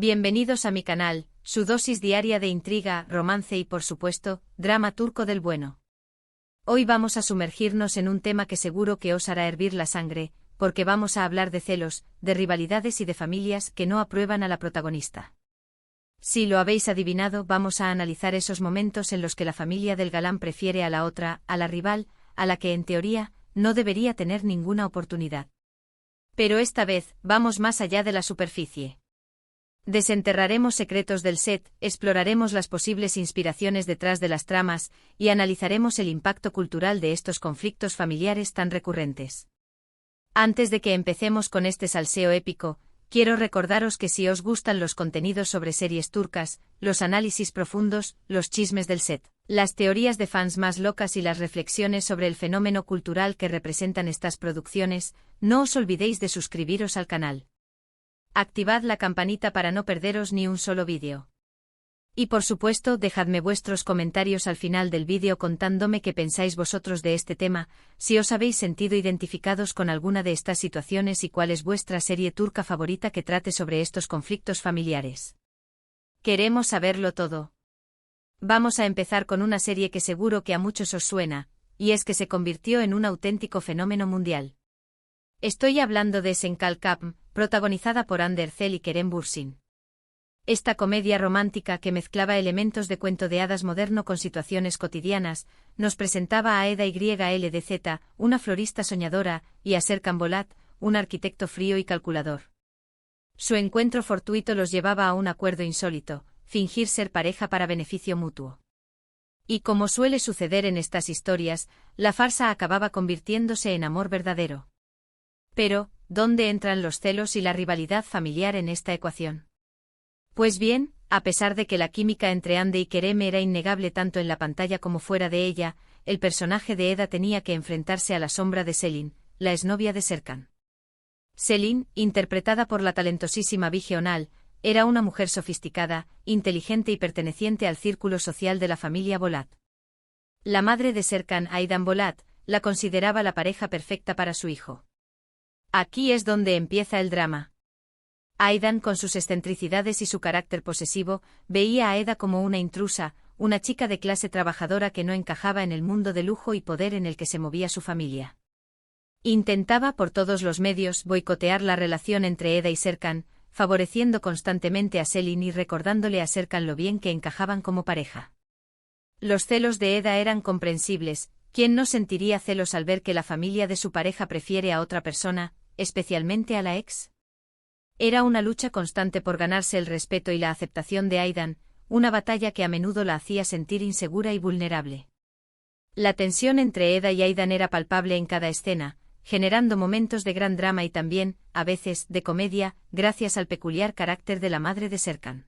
Bienvenidos a mi canal, su dosis diaria de intriga, romance y por supuesto, drama turco del bueno. Hoy vamos a sumergirnos en un tema que seguro que os hará hervir la sangre, porque vamos a hablar de celos, de rivalidades y de familias que no aprueban a la protagonista. Si lo habéis adivinado, vamos a analizar esos momentos en los que la familia del galán prefiere a la otra, a la rival, a la que en teoría, no debería tener ninguna oportunidad. Pero esta vez, vamos más allá de la superficie. Desenterraremos secretos del set, exploraremos las posibles inspiraciones detrás de las tramas, y analizaremos el impacto cultural de estos conflictos familiares tan recurrentes. Antes de que empecemos con este salseo épico, quiero recordaros que si os gustan los contenidos sobre series turcas, los análisis profundos, los chismes del set, las teorías de fans más locas y las reflexiones sobre el fenómeno cultural que representan estas producciones, no os olvidéis de suscribiros al canal. Activad la campanita para no perderos ni un solo vídeo. Y por supuesto, dejadme vuestros comentarios al final del vídeo contándome qué pensáis vosotros de este tema, si os habéis sentido identificados con alguna de estas situaciones y cuál es vuestra serie turca favorita que trate sobre estos conflictos familiares. Queremos saberlo todo. Vamos a empezar con una serie que seguro que a muchos os suena, y es que se convirtió en un auténtico fenómeno mundial. Estoy hablando de Senkalkapm, protagonizada por Hande Erçel y Kerem Bürsin. Esta comedia romántica que mezclaba elementos de cuento de hadas moderno con situaciones cotidianas, nos presentaba a Eda YLDZ, una florista soñadora, y a Serkan Bolat, un arquitecto frío y calculador. Su encuentro fortuito los llevaba a un acuerdo insólito: fingir ser pareja para beneficio mutuo. Y como suele suceder en estas historias, la farsa acababa convirtiéndose en amor verdadero. Pero, ¿dónde entran los celos y la rivalidad familiar en esta ecuación? Pues bien, a pesar de que la química entre Hande y Kerem era innegable tanto en la pantalla como fuera de ella, el personaje de Eda tenía que enfrentarse a la sombra de Selin, la exnovia de Serkan. Selin, interpretada por la talentosísima Bige Onal, era una mujer sofisticada, inteligente y perteneciente al círculo social de la familia Bolat. La madre de Serkan, Aydan Bolat, la consideraba la pareja perfecta para su hijo. Aquí es donde empieza el drama. Aydan, con sus excentricidades y su carácter posesivo, veía a Eda como una intrusa, una chica de clase trabajadora que no encajaba en el mundo de lujo y poder en el que se movía su familia. Intentaba por todos los medios boicotear la relación entre Eda y Serkan, favoreciendo constantemente a Selin y recordándole a Serkan lo bien que encajaban como pareja. Los celos de Eda eran comprensibles. ¿Quién no sentiría celos al ver que la familia de su pareja prefiere a otra persona, especialmente a la ex? Era una lucha constante por ganarse el respeto y la aceptación de Aydan, una batalla que a menudo la hacía sentir insegura y vulnerable. La tensión entre Eda y Aydan era palpable en cada escena, generando momentos de gran drama y también, a veces, de comedia, gracias al peculiar carácter de la madre de Serkan.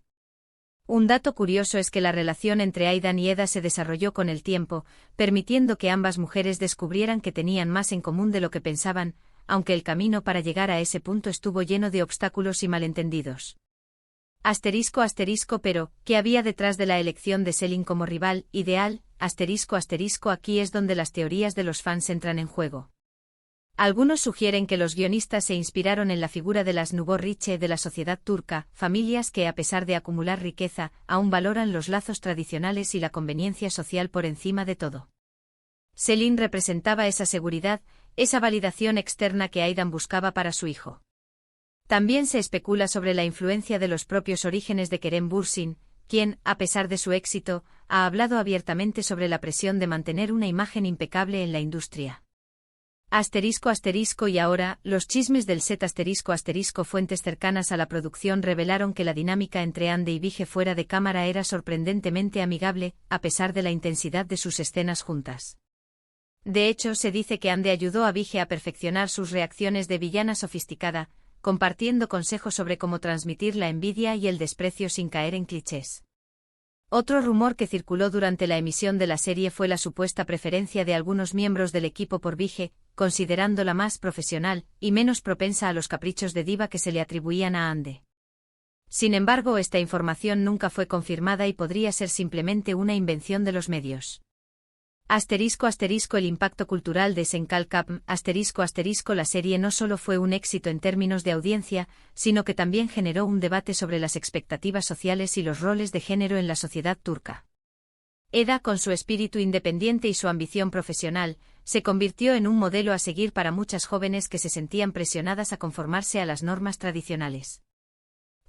Un dato curioso es que la relación entre Aydan y Eda se desarrolló con el tiempo, permitiendo que ambas mujeres descubrieran que tenían más en común de lo que pensaban, aunque el camino para llegar a ese punto estuvo lleno de obstáculos y malentendidos. Pero, ¿qué había detrás de la elección de Selin como rival ideal? Aquí es donde las teorías de los fans entran en juego. Algunos sugieren que los guionistas se inspiraron en la figura de las Nugor-Riche de la sociedad turca, familias que a pesar de acumular riqueza, aún valoran los lazos tradicionales y la conveniencia social por encima de todo. Selin representaba esa seguridad, esa validación externa que Aydan buscaba para su hijo. También se especula sobre la influencia de los propios orígenes de Kerem Bürsin, quien, a pesar de su éxito, ha hablado abiertamente sobre la presión de mantener una imagen impecable en la industria. Y ahora, los chismes del set fuentes cercanas a la producción revelaron que la dinámica entre Hande y Bige fuera de cámara era sorprendentemente amigable, a pesar de la intensidad de sus escenas juntas. De hecho, se dice que Hande ayudó a Bige a perfeccionar sus reacciones de villana sofisticada, compartiendo consejos sobre cómo transmitir la envidia y el desprecio sin caer en clichés. Otro rumor que circuló durante la emisión de la serie fue la supuesta preferencia de algunos miembros del equipo por Bige, considerándola más profesional y menos propensa a los caprichos de diva que se le atribuían a Hande. Sin embargo, esta información nunca fue confirmada y podría ser simplemente una invención de los medios. El impacto cultural de Senkalkap, la serie no solo fue un éxito en términos de audiencia, sino que también generó un debate sobre las expectativas sociales y los roles de género en la sociedad turca. Eda, con su espíritu independiente y su ambición profesional, se convirtió en un modelo a seguir para muchas jóvenes que se sentían presionadas a conformarse a las normas tradicionales.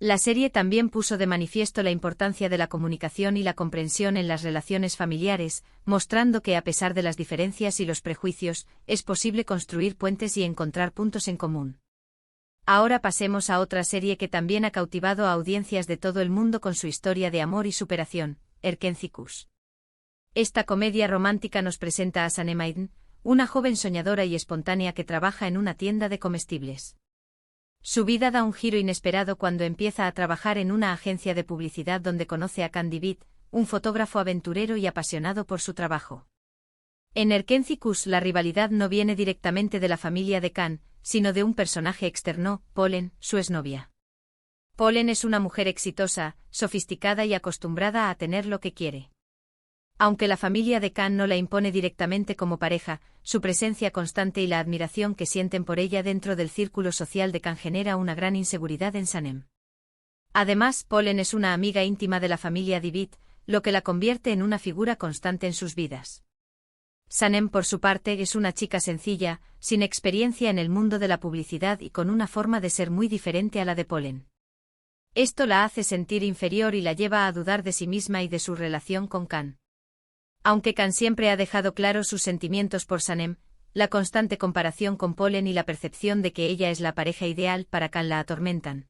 La serie también puso de manifiesto la importancia de la comunicación y la comprensión en las relaciones familiares, mostrando que a pesar de las diferencias y los prejuicios, es posible construir puentes y encontrar puntos en común. Ahora pasemos a otra serie que también ha cautivado a audiencias de todo el mundo con su historia de amor y superación, Erkenci. Esta comedia romántica nos presenta a Sanem Aydin, una joven soñadora y espontánea que trabaja en una tienda de comestibles. Su vida da un giro inesperado cuando empieza a trabajar en una agencia de publicidad donde conoce a Can Divid, un fotógrafo aventurero y apasionado por su trabajo. En Erkenci, la rivalidad no viene directamente de la familia de Can, sino de un personaje externo, Polen, su exnovia. Polen es una mujer exitosa, sofisticada y acostumbrada a tener lo que quiere. Aunque la familia de Can no la impone directamente como pareja, su presencia constante y la admiración que sienten por ella dentro del círculo social de Can genera una gran inseguridad en Sanem. Además, Polen es una amiga íntima de la familia Divid, lo que la convierte en una figura constante en sus vidas. Sanem, por su parte, es una chica sencilla, sin experiencia en el mundo de la publicidad y con una forma de ser muy diferente a la de Polen. Esto la hace sentir inferior y la lleva a dudar de sí misma y de su relación con Can. Aunque Can siempre ha dejado claros sus sentimientos por Sanem, la constante comparación con Polen y la percepción de que ella es la pareja ideal para Can la atormentan.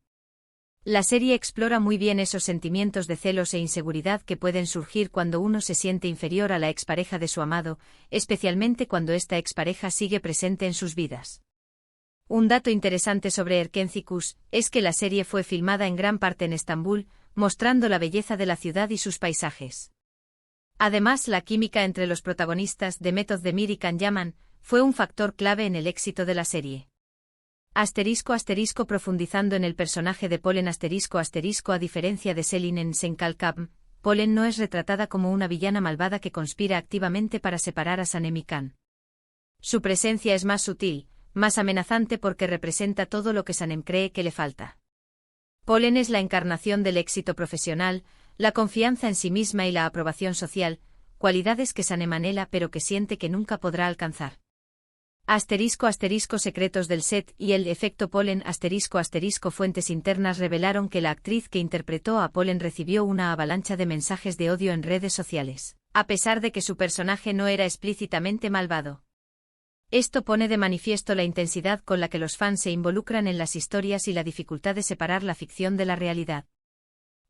La serie explora muy bien esos sentimientos de celos e inseguridad que pueden surgir cuando uno se siente inferior a la expareja de su amado, especialmente cuando esta expareja sigue presente en sus vidas. Un dato interesante sobre Erkenci es que la serie fue filmada en gran parte en Estambul, mostrando la belleza de la ciudad y sus paisajes. Además, la química entre los protagonistas Demet Özdemir y Can Yaman fue un factor clave en el éxito de la serie. Profundizando en el personaje de Polen a diferencia de Selin en Senkalkap, Polen no es retratada como una villana malvada que conspira activamente para separar a Sanem y Can. Su presencia es más sutil, más amenazante porque representa todo lo que Sanem cree que le falta. Polen es la encarnación del éxito profesional, la confianza en sí misma y la aprobación social, cualidades que Sanem anhela pero que siente que nunca podrá alcanzar. Secretos del set y el efecto Polen fuentes internas revelaron que la actriz que interpretó a Polen recibió una avalancha de mensajes de odio en redes sociales, a pesar de que su personaje no era explícitamente malvado. Esto pone de manifiesto la intensidad con la que los fans se involucran en las historias y la dificultad de separar la ficción de la realidad.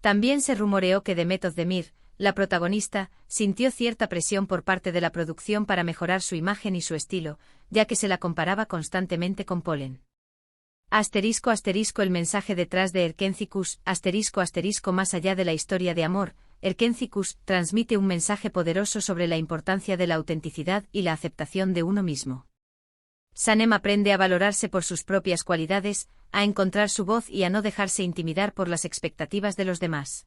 También se rumoreó que Demet Özdemir, la protagonista, sintió cierta presión por parte de la producción para mejorar su imagen y su estilo, ya que se la comparaba constantemente con Polen. El mensaje detrás de Erkenci más allá de la historia de amor, Erkenci transmite un mensaje poderoso sobre la importancia de la autenticidad y la aceptación de uno mismo. Sanem aprende a valorarse por sus propias cualidades, a encontrar su voz y a no dejarse intimidar por las expectativas de los demás.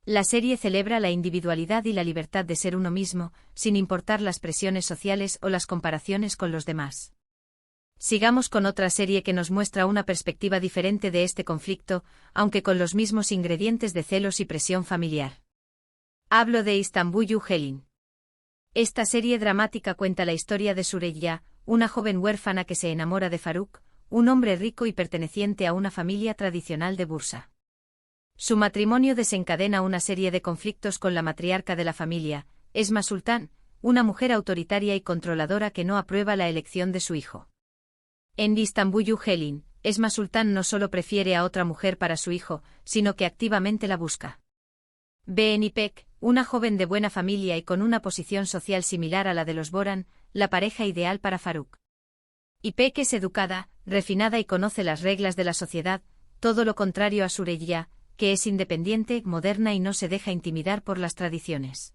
La serie celebra la individualidad y la libertad de ser uno mismo, sin importar las presiones sociales o las comparaciones con los demás. Sigamos con otra serie que nos muestra una perspectiva diferente de este conflicto, aunque con los mismos ingredientes de celos y presión familiar. Hablo de İstanbul Helin. Esta serie dramática cuenta la historia de Süreyya, una joven huérfana que se enamora de Faruk, un hombre rico y perteneciente a una familia tradicional de Bursa. Su matrimonio desencadena una serie de conflictos con la matriarca de la familia, Esma Sultan, una mujer autoritaria y controladora que no aprueba la elección de su hijo. En İstanbul Helin, Esma Sultan no solo prefiere a otra mujer para su hijo, sino que activamente la busca. Ben İpek, una joven de buena familia y con una posición social similar a la de los Boran, la pareja ideal para Faruk. İpek es educada, refinada y conoce las reglas de la sociedad, todo lo contrario a Süreyya, que es independiente, moderna y no se deja intimidar por las tradiciones.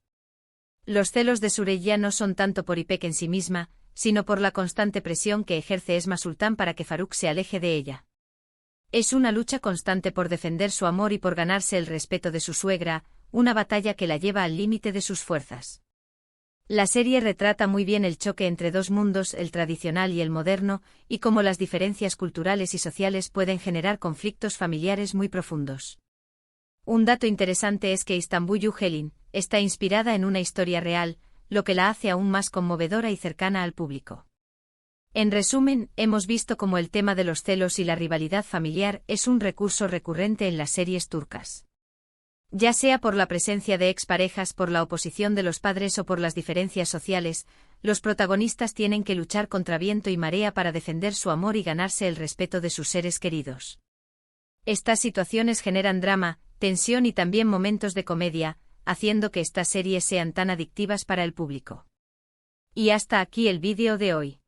Los celos de Süreyya no son tanto por İpek en sí misma, sino por la constante presión que ejerce Esma Sultan para que Faruk se aleje de ella. Es una lucha constante por defender su amor y por ganarse el respeto de su suegra, una batalla que la lleva al límite de sus fuerzas. La serie retrata muy bien el choque entre dos mundos, el tradicional y el moderno, y cómo las diferencias culturales y sociales pueden generar conflictos familiares muy profundos. Un dato interesante es que Istanbul Helin está inspirada en una historia real, lo que la hace aún más conmovedora y cercana al público. En resumen, hemos visto cómo el tema de los celos y la rivalidad familiar es un recurso recurrente en las series turcas. Ya sea por la presencia de exparejas, por la oposición de los padres o por las diferencias sociales, los protagonistas tienen que luchar contra viento y marea para defender su amor y ganarse el respeto de sus seres queridos. Estas situaciones generan drama, tensión y también momentos de comedia, haciendo que estas series sean tan adictivas para el público. Y hasta aquí el vídeo de hoy.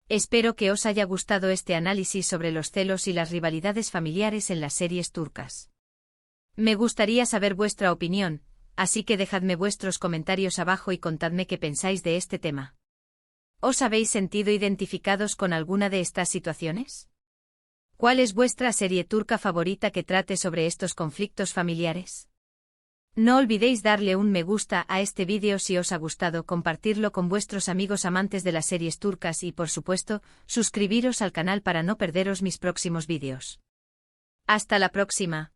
Espero que os haya gustado este análisis sobre los celos y las rivalidades familiares en las series turcas. Me gustaría saber vuestra opinión, así que dejadme vuestros comentarios abajo y contadme qué pensáis de este tema. ¿Os habéis sentido identificados con alguna de estas situaciones? ¿Cuál es vuestra serie turca favorita que trate sobre estos conflictos familiares? No olvidéis darle un me gusta a este vídeo si os ha gustado, compartirlo con vuestros amigos amantes de las series turcas y, por supuesto, suscribiros al canal para no perderos mis próximos vídeos. Hasta la próxima.